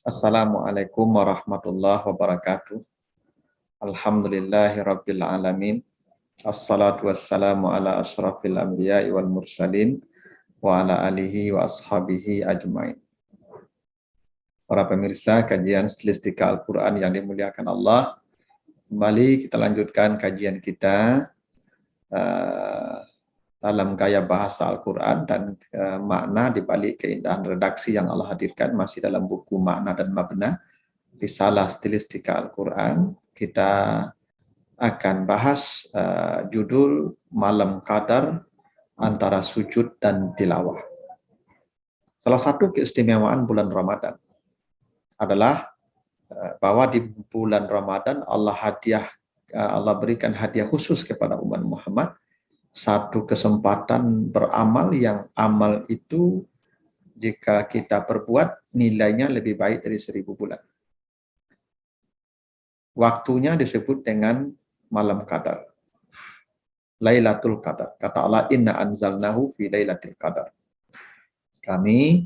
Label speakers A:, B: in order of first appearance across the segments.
A: Assalamualaikum warahmatullahi wabarakatuh. Alhamdulillahirabbil alamin. Assalatu wassalamu ala asyrafil anbiya'i wal mursalin wa ala alihi wa ashabihi ajmain. Para pemirsa kajian stilistika Al-Qur'an yang dimuliakan Allah, kembali kita lanjutkan kajian kita dalam gaya bahasa Al-Quran dan makna dibalik keindahan redaksi yang Allah hadirkan masih dalam buku Makna dan Mabna Risalah Stilistika Al-Quran. Kita akan bahas judul Malam Qadar antara sujud dan tilawah. Salah satu keistimewaan bulan Ramadan adalah bahwa di bulan Ramadan Allah berikan hadiah khusus kepada umat Muhammad, satu kesempatan beramal yang amal itu jika kita perbuat nilainya lebih baik dari 1000 bulan. Waktunya disebut dengan malam qadar, Lailatul Qadar. Kata Allah, inna anzalnahu fi lailatul qadar. Kami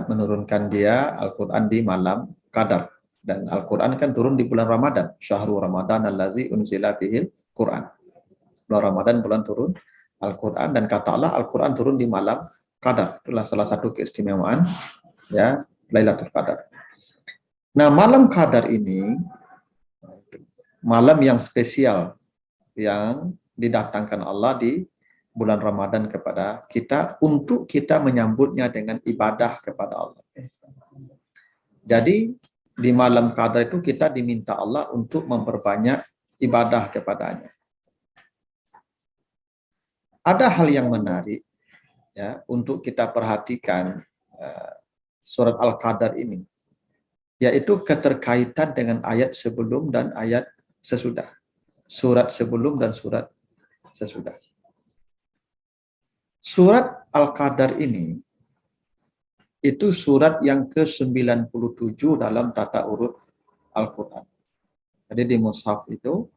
A: menurunkan dia Al-Quran di malam qadar. Dan Al-Quran kan turun di bulan Ramadan. Syahrul Ramadan allazi unzila fihil Quran. Bulan Ramadan bulan turun Al-Quran, dan kata Allah Al-Quran turun di malam qadar. Itulah salah satu keistimewaan Lailatul Qadar. Nah, malam qadar ini malam yang spesial yang didatangkan Allah di bulan Ramadan kepada kita untuk kita menyambutnya dengan ibadah kepada Allah. Jadi di malam qadar itu kita diminta Allah untuk memperbanyak ibadah kepadanya. Ada hal yang menarik untuk kita perhatikan surat Al-Qadar ini, yaitu keterkaitan dengan ayat sebelum dan ayat sesudah. Surat sebelum dan surat sesudah. Surat Al-Qadar ini itu surat yang ke-97 dalam tata urut Al-Quran. Jadi di mushaf itu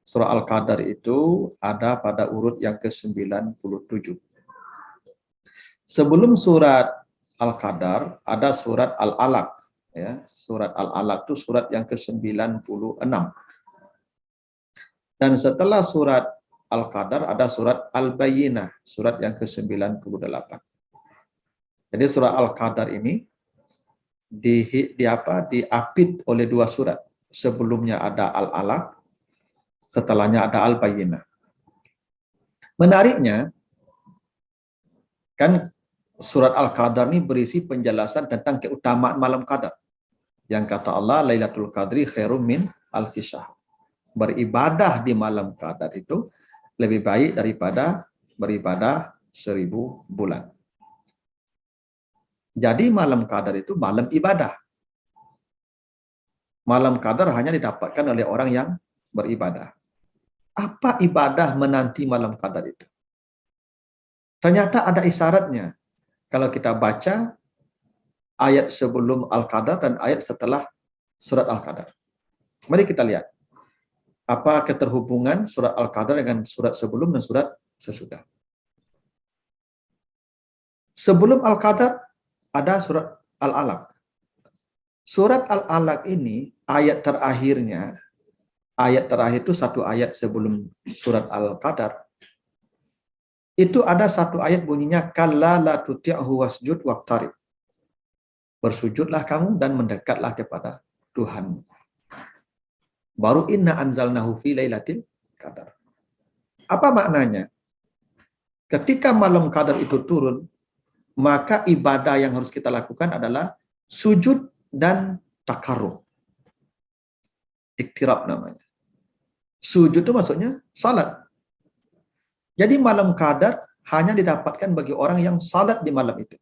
A: surah Al-Qadar itu ada pada urut yang ke-97. Sebelum surat Al-Qadar ada surat Al-Alaq. Surat Al-Alaq itu surat yang ke-96. Dan setelah surat Al-Qadar ada surat Al-Bayyinah, surat yang ke-98. Jadi surat Al-Qadar ini diapit oleh dua surat. Sebelumnya ada Al-Alaq, setelahnya ada Al-Bayyinah. Menariknya, kan surat Al-Qadar ini berisi penjelasan tentang keutamaan malam qadar. Yang kata Allah, Lailatul Qadri khairum min alfi syahr. Beribadah di malam qadar itu lebih baik daripada beribadah 1000 bulan. Jadi malam qadar itu malam ibadah. Malam qadar hanya didapatkan oleh orang yang beribadah. Apa ibadah menanti malam qadar itu? Ternyata ada isyaratnya. Kalau kita baca ayat sebelum Al-Qadar dan ayat setelah surat Al-Qadar. Mari kita lihat. Apa keterhubungan surat Al-Qadar dengan surat sebelum dan surat sesudah. Sebelum Al-Qadar ada surat Al-Alaq. Surat Al-Alaq ini ayat terakhir itu satu ayat sebelum surat Al-Qadar. Itu ada satu ayat bunyinya kalla la tuti'hu wasjud waqtarib. Bersujudlah kamu dan mendekatlah kepada Tuhan. Baru inna anzalnahu fi lailatul qadar. Apa maknanya? Ketika malam qadar itu turun, maka ibadah yang harus kita lakukan adalah sujud dan takarrub. Iktirab namanya. Sujud itu maksudnya salat. Jadi malam qadar hanya didapatkan bagi orang yang salat di malam itu.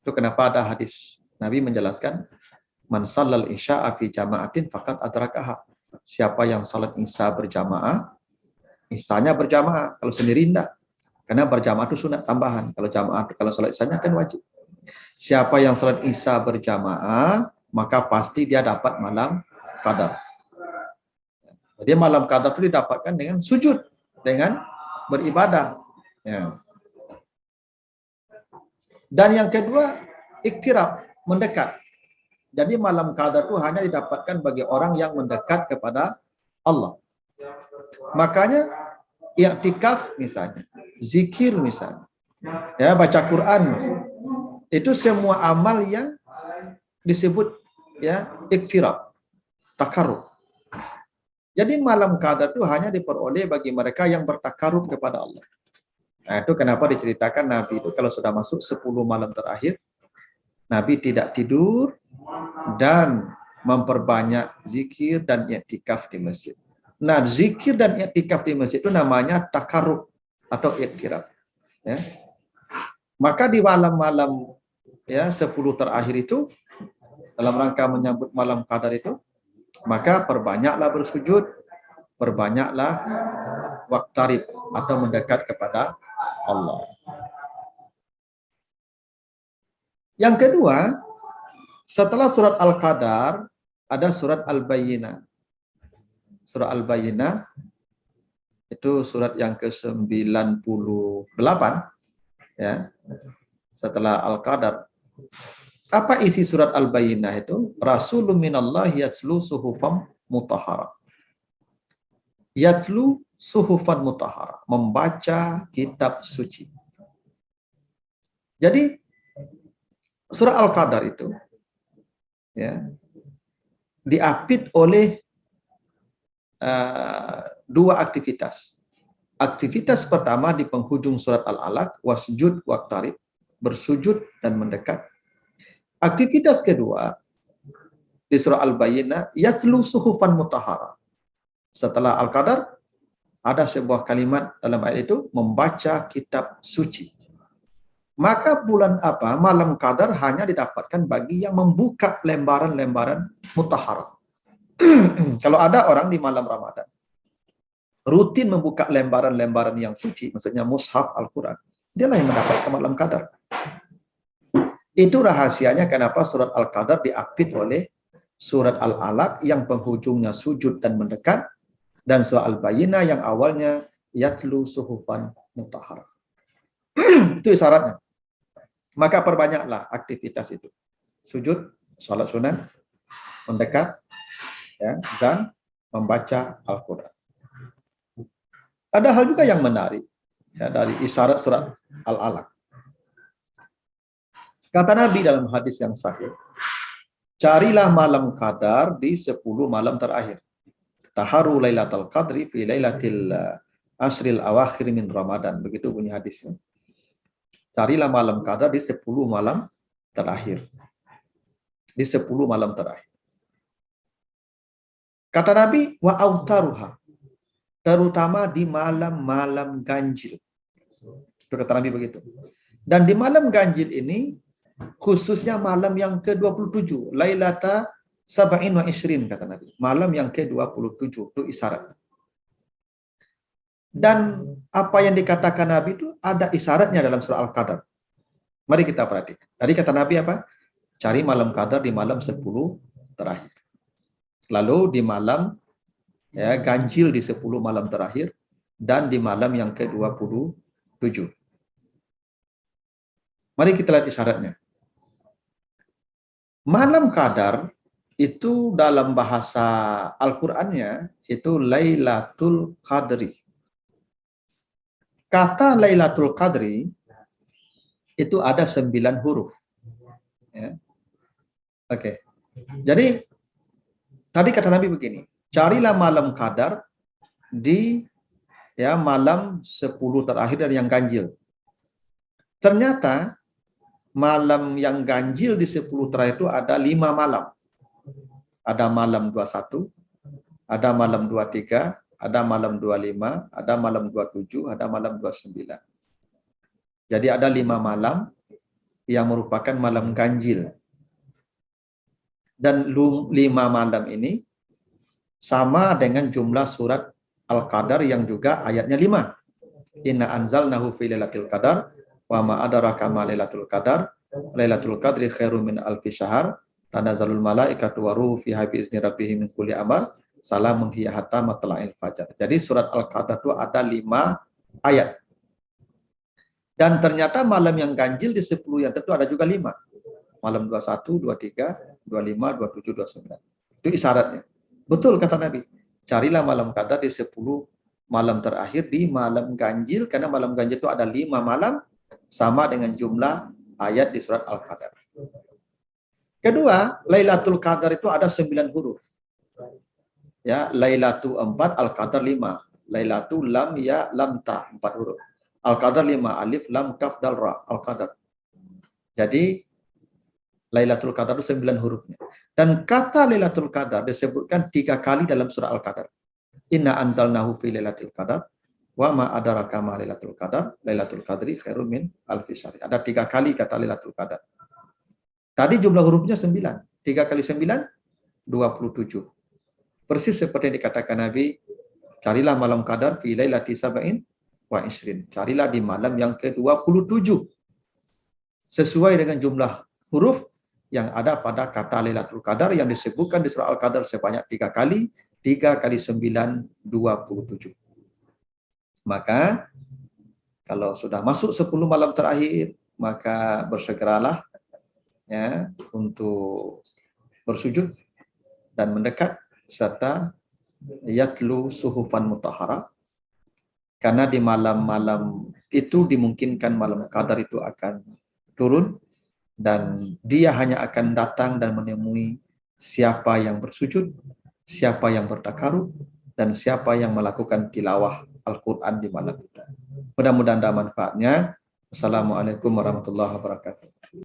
A: Itu kenapa ada hadis Nabi menjelaskan, man shallal isya'a fi jama'atin faqad adrakaha. Siapa yang salat isya berjamaah, isyanya berjamaah. Kalau sendiri tidak. Karena berjamaah itu sunat tambahan. Kalau salat isyanya kan wajib. Siapa yang salat isya berjamaah, maka pasti dia dapat malam qadar. Jadi malam qadar itu didapatkan dengan sujud, dengan beribadah. Dan yang kedua, iktirab. mendekat. Jadi malam qadar itu hanya didapatkan bagi orang yang mendekat kepada Allah. Makanya i'tikaf misalnya, zikir misalnya, ya baca Quran misalnya, itu semua amal yang disebut ya iktirab, takarrub. Jadi malam qadar itu hanya diperoleh bagi mereka yang bertakarrub kepada Allah. Nah, itu kenapa diceritakan Nabi itu kalau sudah masuk 10 malam terakhir, Nabi tidak tidur dan memperbanyak zikir dan i'tikaf di masjid. Nah, zikir dan i'tikaf di masjid itu namanya takarrub atau iktirab. Ya. Maka di malam-malam ya 10 terakhir itu, dalam rangka menyambut malam qadar itu, maka perbanyaklah bersujud, perbanyaklah waqtarib atau mendekat kepada Allah. Yang kedua, setelah surat Al-Qadar, ada surat Al-Bayyinah. Surat Al-Bayyinah itu surat yang ke-98 ya. Setelah Al-Qadar. Apa isi surat Al-Bayyinah itu? Rasulun minallahi yatslu suhufan mutahharah. Yatslu suhufan mutahharah, membaca kitab suci. Jadi surah Al-Qadar itu ya diapit oleh dua aktivitas. Aktivitas pertama di penghujung surat Al-Alaq, wasjud waqtarib, bersujud dan mendekat. Aktivitas kedua di surah Al-Bayyinah, yatlu suhufan mutahharah. Setelah Al-Qadar ada sebuah kalimat dalam ayat itu, membaca kitab suci. Maka bulan apa? Malam Qadar hanya didapatkan bagi yang membuka lembaran-lembaran mutahharah. Kalau ada orang di malam Ramadan rutin membuka lembaran-lembaran yang suci, maksudnya mushaf Al-Quran, dialah yang mendapatkan malam Qadar. Itu rahasianya kenapa surat Al-Qadar diapit oleh surat Al-Alaq yang penghujungnya sujud dan mendekat, dan surat Al-Bayyinah yang awalnya yatlu suhufan mutahharah. Itu isyaratnya. Maka perbanyaklah aktivitas itu. Sujud, salat sunat, mendekat, ya, dan membaca Al-Quran. Ada hal juga yang menarik ya, dari isyarat surat Al-Alaq. Kata Nabi dalam hadis yang sahih, carilah malam qadar di 10 malam terakhir. Taharu lailatul qadri fi lailatil asril awakhir min Ramadan. Begitu bunyi hadisnya. Carilah malam qadar di 10 malam terakhir. Di 10 malam terakhir. Kata Nabi, wa autaruha. Terutama di malam-malam ganjil. Itu kata Nabi begitu. Dan di malam ganjil ini, khususnya malam yang ke-27. Lailata sab'in wa ishrin, kata Nabi. Malam yang ke-27. Itu isyarat. Dan apa yang dikatakan Nabi itu ada isyaratnya dalam surah Al-Qadar. Mari kita perhatikan. Tadi kata Nabi apa? Cari malam qadar di malam 10 terakhir. Lalu di malam ya, ganjil di 10 malam terakhir dan di malam yang ke-27. Mari kita lihat isyaratnya. Malam qadar itu dalam bahasa Al-Qur'annya itu Lailatul Qadri. Kata Lailatul Qadri itu ada 9 huruf. Ya. Oke. Jadi tadi kata Nabi begini, carilah malam qadar di ya malam 10 terakhir dari yang ganjil. Ternyata malam yang ganjil di 10 terakhir itu ada 5 malam. Ada malam 21, ada malam 23, ada malam 25, ada malam 27, ada malam 29. Jadi ada 5 malam yang merupakan malam ganjil. Dan 5 malam ini sama dengan jumlah surat Al-Qadar yang juga ayatnya 5. Inna anzalnahu fi lailatul qadar wa ma adraka ma lailatul qadar. Lailatul qadri khairum min alfi syahr. Tanazzalul malaikatu wa ruhu fiha bi izni rabbihim min kulli amr. Salamun hiya hatta matla'il fajar. Jadi surat Al-Qadar itu ada 5 ayat. Dan ternyata malam yang ganjil di 10 yang tentu ada juga 5. malam 21, 23, 25, 27, 29. Itu isyaratnya. Betul kata Nabi. Carilah malam qadar di 10 malam terakhir di malam ganjil, karena malam ganjil itu ada 5 malam sama dengan jumlah ayat di surat Al-Qadar. Kedua, Lailatul Qadar itu ada 9 huruf. Ya, Lailatul 4, Al-Qadar 5. Lailatul lam ya lam ta 4 huruf. Al-Qadar 5, alif lam kaf dal ra, Al-Qadar. Jadi Lailatul Qadar itu 9 hurufnya. Dan kata Lailatul Qadar disebutkan 3 kali dalam surah Al-Qadar. Inna anzalnahu fi Lailatul Qadar wa ma adraka ma Lailatul Qadar, Lailatul Qadri khairun min alfi syahr. Ada 3 kali kata Lailatul Qadar. Tadi jumlah hurufnya 9. 3 kali 9, 27. Persis seperti yang dikatakan Nabi, carilah malam qadar fi lailati sab'in wa isrin. Carilah di malam yang ke-27. Sesuai dengan jumlah huruf yang ada pada kata Lailatul Qadar yang disebutkan di surah Al-Qadar sebanyak 3 kali. 3 kali 9, 27. Maka, kalau sudah masuk 10 malam terakhir, maka bersegeralah ya, untuk bersujud dan mendekat, serta yatlu suhufan mutahhara, karena di malam-malam itu dimungkinkan malam qadar itu akan turun, dan dia hanya akan datang dan menemui siapa yang bersujud, siapa yang bertakarub, dan siapa yang melakukan tilawah Al-Quran di malam itu. Mudah-mudahan ada manfaatnya. Assalamualaikum warahmatullahi wabarakatuh.